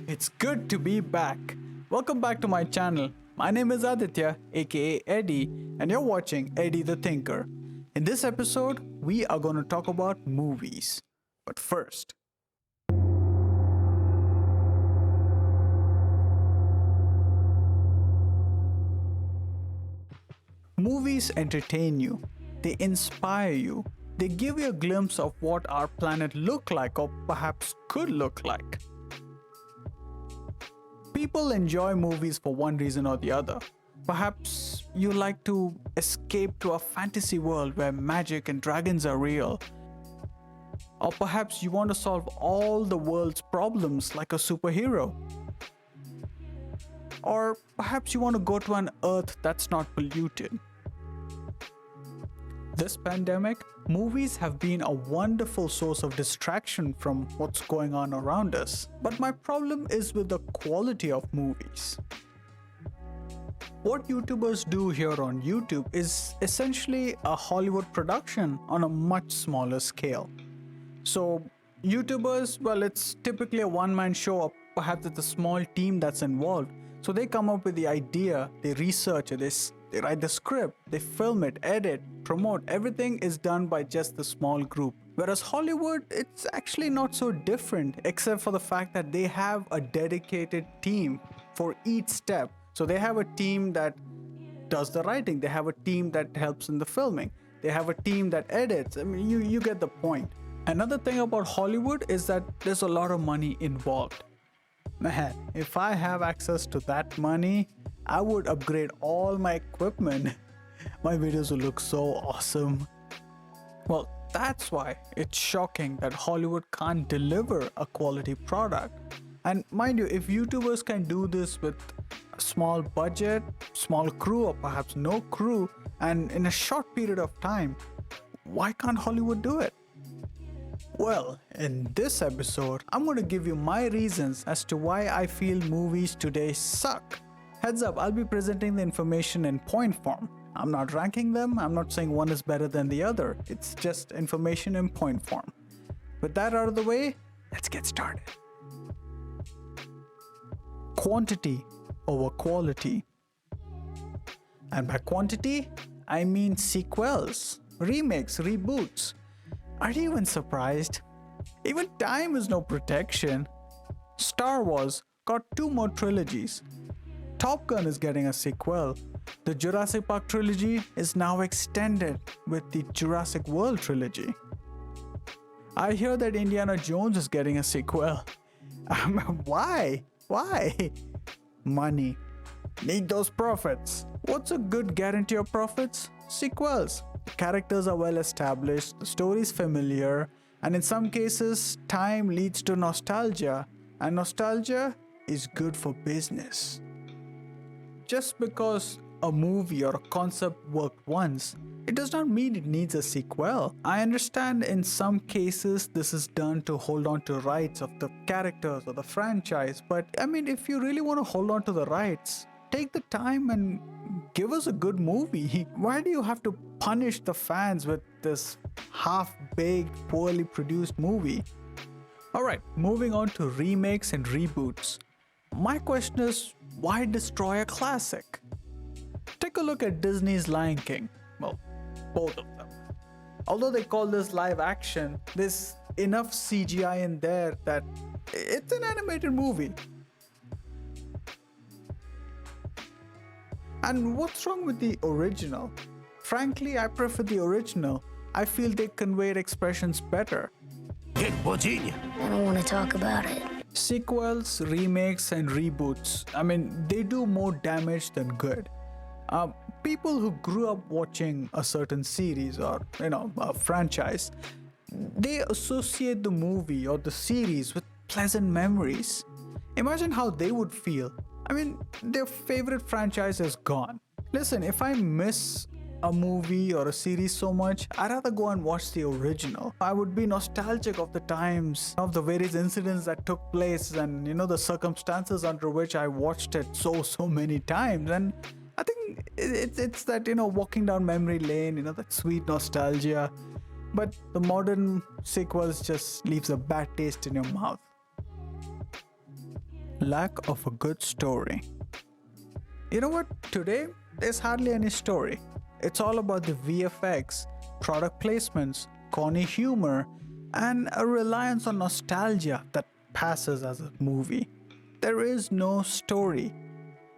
It's good to be back. Welcome back to my channel. My name is Aditya, aka Eddie, and you're watching Eddie the Thinker. In this episode, we are going to talk about movies. But first, movies entertain you, they inspire you, they give you a glimpse of what our planet look like or perhaps could look like. People enjoy movies for one reason or the other. Perhaps you like to escape to a fantasy world where magic and dragons are real. Or perhaps you want to solve all the world's problems like a superhero. Or perhaps you want to go to an earth that's not polluted. This pandemic, movies have been a wonderful source of distraction from what's going on around us. But my problem is with the quality of movies. What YouTubers do here on YouTube is essentially a Hollywood production on a much smaller scale. So YouTubers, well, it's typically a one-man show or perhaps it's a small team that's involved. So they come up with the idea, they research it, they write the script, they film it, edit, promote. Everything is done by just the small group. Whereas Hollywood, it's actually not so different, except for the fact that they have a dedicated team for each step. So they have a team that does the writing, they have a team that helps in the filming, they have a team that edits. I mean, you get the point. Another thing about Hollywood is that there's a lot of money involved. Man, if I have access to that money, I would upgrade all my equipment. My videos will look so awesome. Well, that's why it's shocking that Hollywood can't deliver a quality product. And mind you, if YouTubers can do this with a small budget, small crew, or perhaps no crew, and in a short period of time, why can't Hollywood do it? Well, in this episode, I'm going to give you my reasons as to why I feel movies today suck. Heads up, I'll be presenting the information in point form. I'm not ranking them, I'm not saying one is better than the other. It's just information in point form. With that out of the way, let's get started. Quantity over quality. And by quantity, I mean sequels, remakes, reboots. Are you even surprised? Even time is no protection. Star Wars got 2 more trilogies. Top Gun is getting a sequel. The Jurassic Park trilogy is now extended with the Jurassic World trilogy. I hear that Indiana Jones is getting a sequel. Why? Why? Money. Need those profits. What's a good guarantee of profits? Sequels. The characters are well established, the story is familiar, and in some cases, time leads to nostalgia, and nostalgia is good for business. Just because a movie or a concept worked once, it does not mean it needs a sequel. I understand in some cases this is done to hold on to rights of the characters or the franchise, but I mean, if you really want to hold on to the rights, take the time and give us a good movie. Why do you have to punish the fans with this half-baked, poorly produced movie? Alright, moving on to remakes and reboots. My question is, why destroy a classic? Take a look at Disney's Lion King. Well, both of them. Although they call this live action, there's enough CGI in there that it's an animated movie. And what's wrong with the original? Frankly, I prefer the original. I feel they conveyed expressions better. I don't want to talk about it. Sequels, remakes, and reboots, I mean, they do more damage than good. People who grew up watching a certain series or, a franchise, they associate the movie or the series with pleasant memories. Imagine how they would feel. I mean, their favorite franchise is gone. Listen, if I miss a movie or a series so much, I'd rather go and watch the original. I would be nostalgic of the times, of the various incidents that took place and, the circumstances under which I watched it so many times. And I think it's that, walking down memory lane, that sweet nostalgia. But the modern sequels just leaves a bad taste in your mouth. lack of a good story. You know what? Today, there's hardly any story. It's all about the VFX, product placements, corny humor, and a reliance on nostalgia that passes as a movie. There is no story.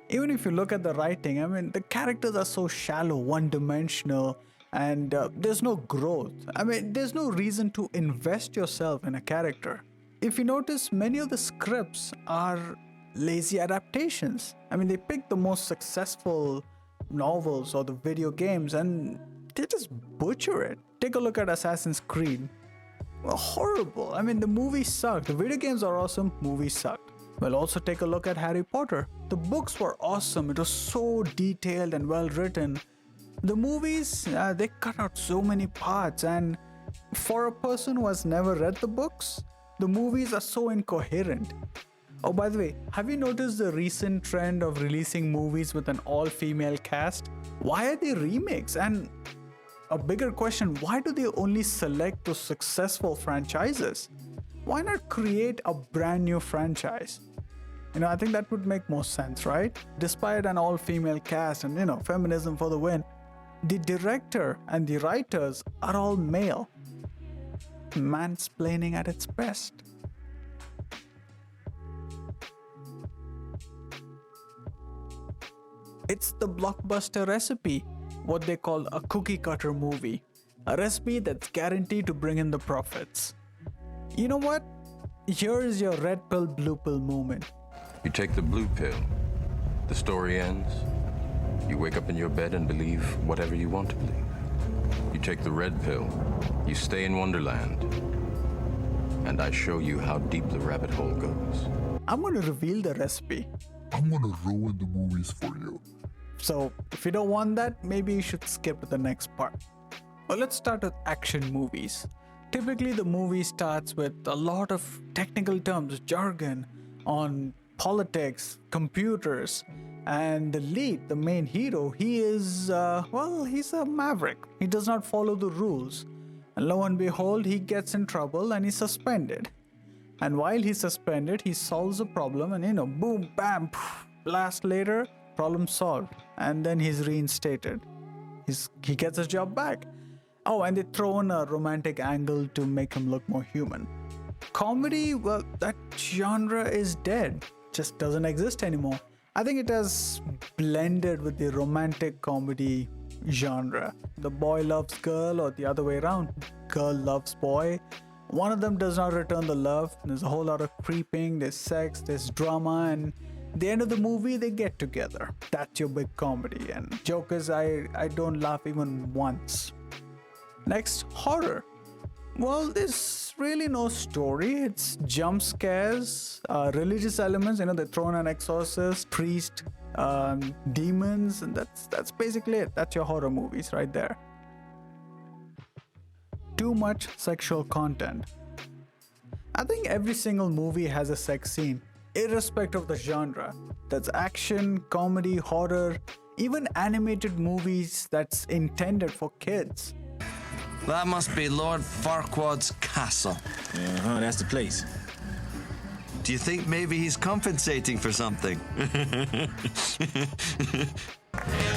Even if you look at the writing, I mean, the characters are so shallow, one-dimensional, and there's no growth. I mean, there's no reason to invest yourself in a character. If you notice, many of the scripts are lazy adaptations. I mean, they pick the most successful novels or the video games and they just butcher it. Take a look at Assassin's Creed. Well, horrible. I mean, the movie sucked. The video games are awesome, movies sucked. Well, also take a look at Harry Potter. The books were awesome. It was so detailed and well written. The movies, they cut out so many parts, and for a person who has never read the books, the movies are so incoherent. Oh, by the way, have you noticed the recent trend of releasing movies with an all-female cast? Why are they remakes? And a bigger question, why do they only select those successful franchises? Why not create a brand new franchise? I think that would make more sense, right? Despite an all-female cast and, feminism for the win, the director and the writers are all male. Mansplaining at its best. It's the blockbuster recipe, what they call a cookie cutter movie. A recipe that's guaranteed to bring in the profits. You know what? Here is your red pill, blue pill moment. You take the blue pill, the story ends. You wake up in your bed and believe whatever you want to believe. You take the red pill, you stay in Wonderland, and I show you how deep the rabbit hole goes. I'm going to reveal the recipe. I'm gonna ruin the movies for you. So, if you don't want that, maybe you should skip to the next part. Well, let's start with action movies. Typically, the movie starts with a lot of technical terms, jargon on politics, computers, and the lead, the main hero, he's a maverick. He does not follow the rules. And lo and behold, he gets in trouble and he's suspended. And while he's suspended, he solves a problem and boom, bam, poof, blast later, problem solved. And then he's reinstated. He gets his job back. Oh, and they throw in a romantic angle to make him look more human. Comedy, well, that genre is dead. Just doesn't exist anymore. I think it has blended with the romantic comedy genre. The boy loves girl or the other way around. Girl loves boy. One of them does not return the love. There's a whole lot of creeping, there's sex, there's drama, and at the end of the movie, they get together. That's your big comedy. And joke is, I don't laugh even once. Next, horror. Well, there's really no story. It's jump scares, religious elements. They throw in an exorcist, priest, demons, and that's basically it. That's your horror movies right there. Too much sexual content. I think every single movie has a sex scene, irrespective of the genre. That's action, comedy, horror, even animated movies that's intended for kids. That must be Lord Farquaad's castle. That's the place. Do you think maybe he's compensating for something?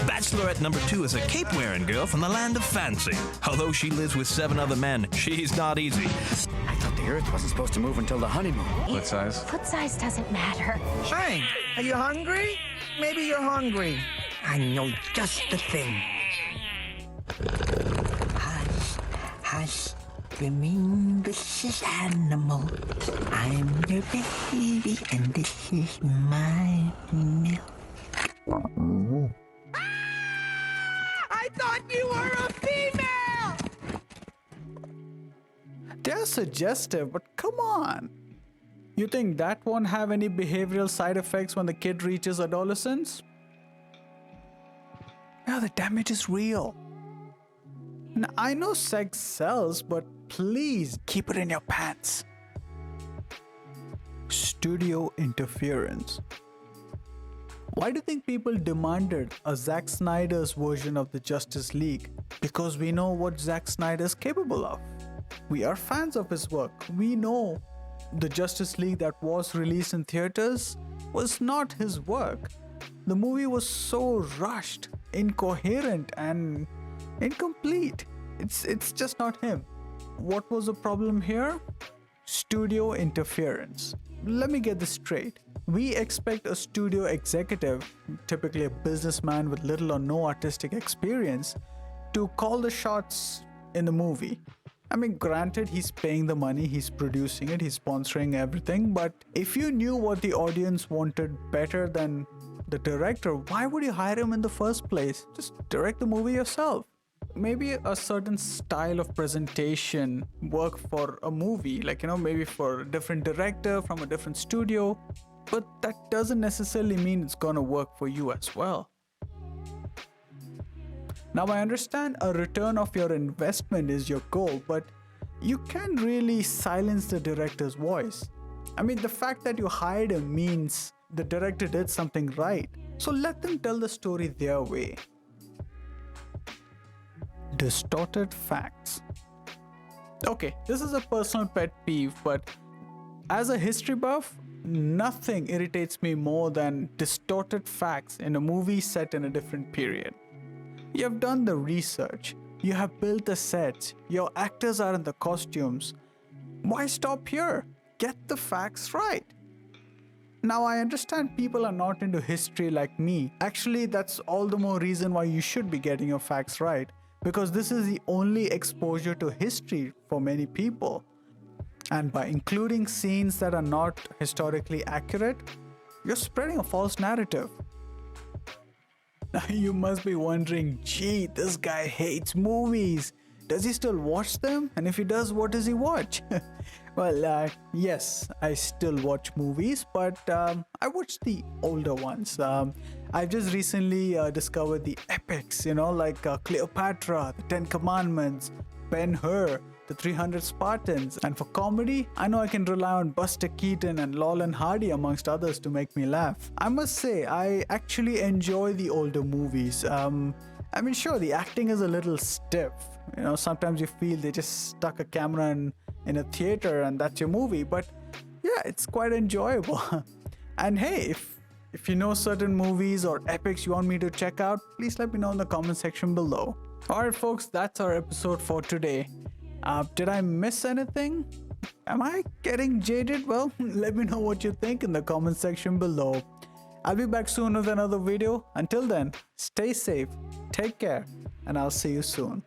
Bachelorette number 2 is a cape-wearing girl from the land of fancy. Although she lives with 7 other men, she's not easy. I thought the Earth wasn't supposed to move until the honeymoon. What size? Foot size doesn't matter. Hey, are you hungry? Maybe you're hungry. I know just the thing. Hush, hush. This animal. I'm your baby, and this is my milk. I thought you were a female! They're suggestive, but come on. You think that won't have any behavioral side effects when the kid reaches adolescence? Yeah, the damage is real. Now, I know sex sells, but please keep it in your pants. Studio interference. Why do you think people demanded a Zack Snyder's version of the Justice League? Because we know what Zack Snyder is capable of. We are fans of his work. We know the Justice League that was released in theaters was not his work. The movie was so rushed, incoherent, and incomplete. It's just not him. What was the problem here? Studio interference. Let me get this straight. We expect a studio executive, typically a businessman with little or no artistic experience, to call the shots in the movie. I mean, granted, he's paying the money, he's producing it, he's sponsoring everything, but if you knew what the audience wanted better than the director, why would you hire him in the first place? Just direct the movie yourself. Maybe a certain style of presentation work for a movie, like, maybe for a different director from a different studio, but that doesn't necessarily mean it's gonna work for you as well. Now, I understand a return of your investment is your goal, but you can't really silence the director's voice. I mean, the fact that you hired him means the director did something right, so let them tell the story their way. Distorted facts. Okay, this is a personal pet peeve, but as a history buff, nothing irritates me more than distorted facts in a movie set in a different period. You have done the research, you have built the sets, your actors are in the costumes. Why stop here? Get the facts right. Now, I understand people are not into history like me. Actually, that's all the more reason why you should be getting your facts right, because this is the only exposure to history for many people. And by including scenes that are not historically accurate, you're spreading a false narrative. Now you must be wondering, gee, this guy hates movies. Does he still watch them? And if he does, what does he watch? Well, yes, I still watch movies, but I watch the older ones. I've just recently discovered the epics, like Cleopatra, the Ten Commandments, Ben-Hur, the 300 Spartans. And for comedy, I know I can rely on Buster Keaton and Laurel and Hardy amongst others to make me laugh. I must say, I actually enjoy the older movies. I mean, sure, the acting is a little stiff. Sometimes you feel they just stuck a camera in a theater and that's your movie. But yeah, it's quite enjoyable. And hey, if you know certain movies or epics you want me to check out, please let me know in the comment section below. Alright folks, that's our episode for today. Did I miss anything? Am I getting jaded? Well, let me know what you think in the comment section below. I'll be back soon with another video. Until then, stay safe, take care, and I'll see you soon.